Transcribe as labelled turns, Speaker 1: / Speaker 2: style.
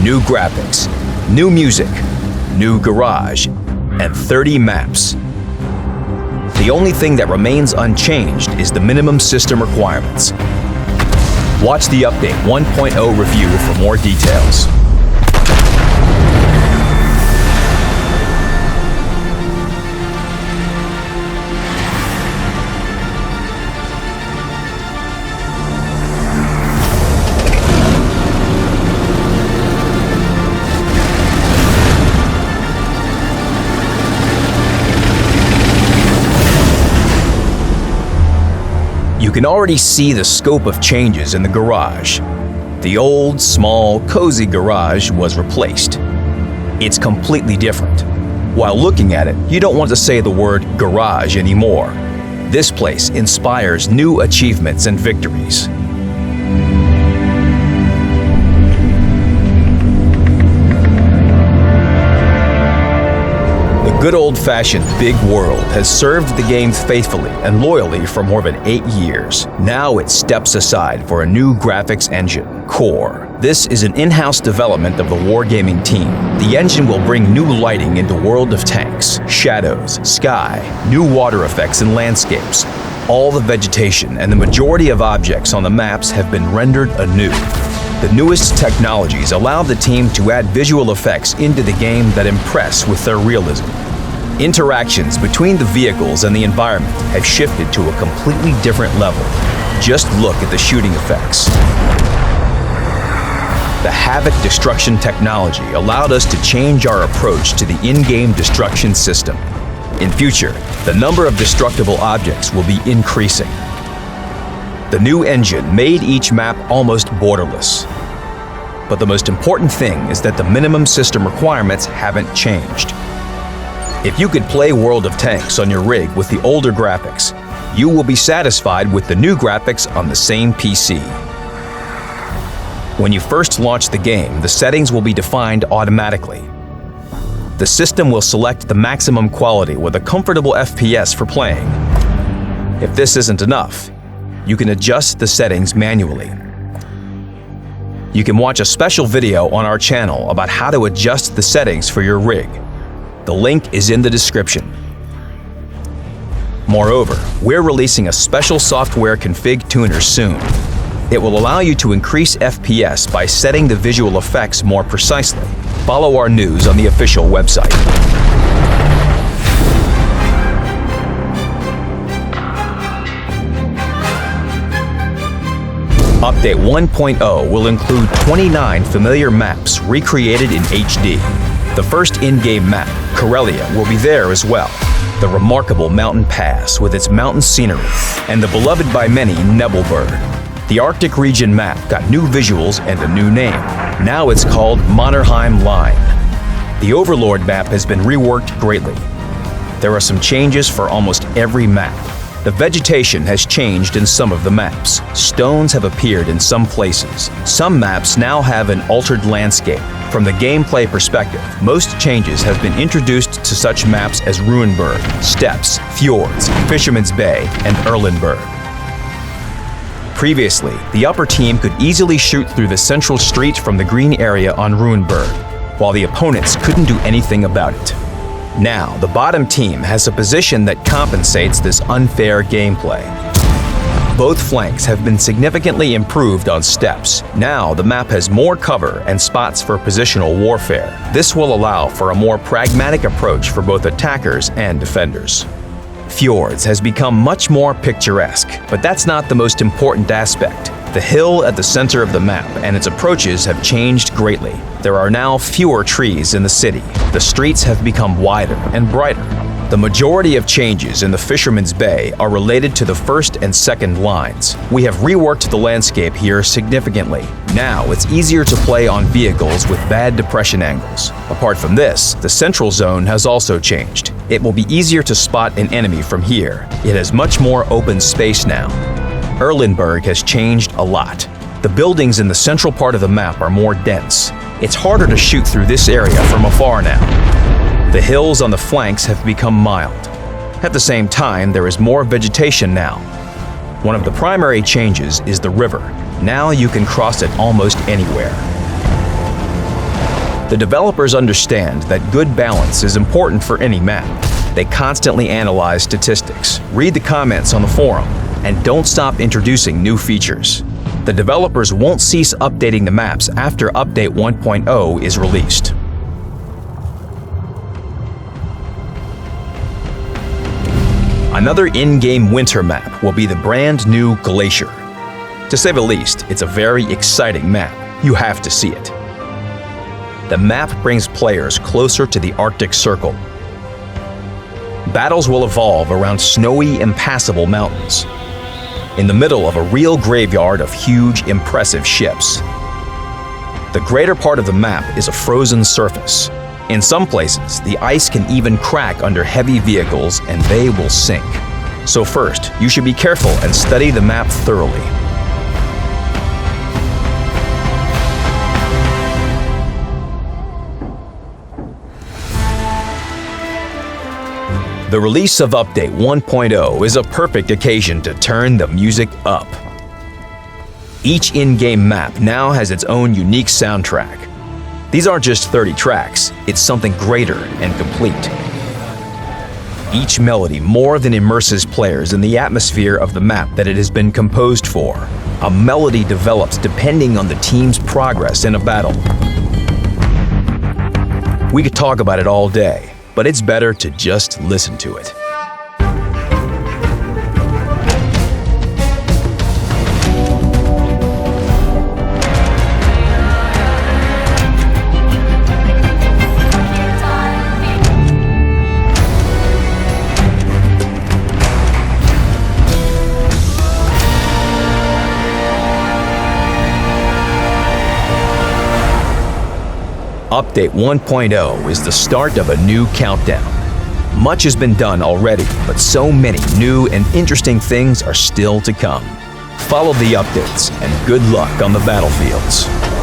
Speaker 1: new graphics, new music, new garage, and 30 maps. The only thing that remains unchanged is the minimum system requirements. Watch the Update 1.0 review for more details. You can already see the scope of changes in the garage. The old, small, cozy garage was replaced. It's completely different. While looking at it, you don't want to say the word garage anymore. This place inspires new achievements and victories. The good old-fashioned big world has served the game faithfully and loyally for more than 8 years. Now it steps aside for a new graphics engine, Core. This is an in-house development of the Wargaming team. The engine will bring new lighting into World of Tanks, shadows, sky, new water effects and landscapes. All the vegetation and the majority of objects on the maps have been rendered anew. The newest technologies allow the team to add visual effects into the game that impress with their realism. Interactions between the vehicles and the environment have shifted to a completely different level. Just look at the shooting effects. The Havoc destruction technology allowed us to change our approach to the in-game destruction system. In future, the number of destructible objects will be increasing. The new engine made each map almost borderless. But the most important thing is that the minimum system requirements haven't changed. If you could play World of Tanks on your rig with the older graphics, you will be satisfied with the new graphics on the same PC. When you first launch the game, the settings will be defined automatically. The system will select the maximum quality with a comfortable FPS for playing. If this isn't enough, you can adjust the settings manually. You can watch a special video on our channel about how to adjust the settings for your rig. The link is in the description. Moreover, we're releasing a special software config tuner soon. It will allow you to increase FPS by setting the visual effects more precisely. Follow our news on the official website. Update 1.0 will include 29 familiar maps recreated in HD. The first in-game map, Corellia, will be there as well. The remarkable mountain pass with its mountain scenery, and the beloved by many Nebelberg. The Arctic region map got new visuals and a new name. Now it's called Mannerheim Line. The Overlord map has been reworked greatly. There are some changes for almost every map. The vegetation has changed in some of the maps. Stones have appeared in some places. Some maps now have an altered landscape. From the gameplay perspective, most changes have been introduced to such maps as Ruinberg, Steppes, Fjords, Fisherman's Bay, and Erlenberg. Previously, the upper team could easily shoot through the central street from the green area on Ruinberg, while the opponents couldn't do anything about it. Now, the bottom team has a position that compensates this unfair gameplay. Both flanks have been significantly improved on Steppes. Now, the map has more cover and spots for positional warfare. This will allow for a more pragmatic approach for both attackers and defenders. Fjords has become much more picturesque, but that's not the most important aspect. The hill at the center of the map and its approaches have changed greatly. There are now fewer trees in the city. The streets have become wider and brighter. The majority of changes in the Fisherman's Bay are related to the first and second lines. We have reworked the landscape here significantly. Now it's easier to play on vehicles with bad depression angles. Apart from this, the central zone has also changed. It will be easier to spot an enemy from here. It has much more open space now. Erlenberg has changed a lot. The buildings in the central part of the map are more dense. It's harder to shoot through this area from afar now. The hills on the flanks have become mild. At the same time, there is more vegetation now. One of the primary changes is the river. Now you can cross it almost anywhere. The developers understand that good balance is important for any map. They constantly analyze statistics, read the comments on the forum, and don't stop introducing new features. The developers won't cease updating the maps after Update 1.0 is released. Another in-game winter map will be the brand new Glacier. To say the least, it's a very exciting map. You have to see it. The map brings players closer to the Arctic Circle. Battles will evolve around snowy, impassable mountains, in the middle of a real graveyard of huge, impressive ships. The greater part of the map is a frozen surface. In some places, the ice can even crack under heavy vehicles and they will sink. So first, you should be careful and study the map thoroughly. The release of Update 1.0 is a perfect occasion to turn the music up. Each in-game map now has its own unique soundtrack. These aren't just 30 tracks, it's something greater and complete. Each melody more than immerses players in the atmosphere of the map that it has been composed for. A melody develops depending on the team's progress in a battle. We could talk about it all day, but it's better to just listen to it. Update 1.0 is the start of a new countdown. Much has been done already, but so many new and interesting things are still to come. Follow the updates and good luck on the battlefields.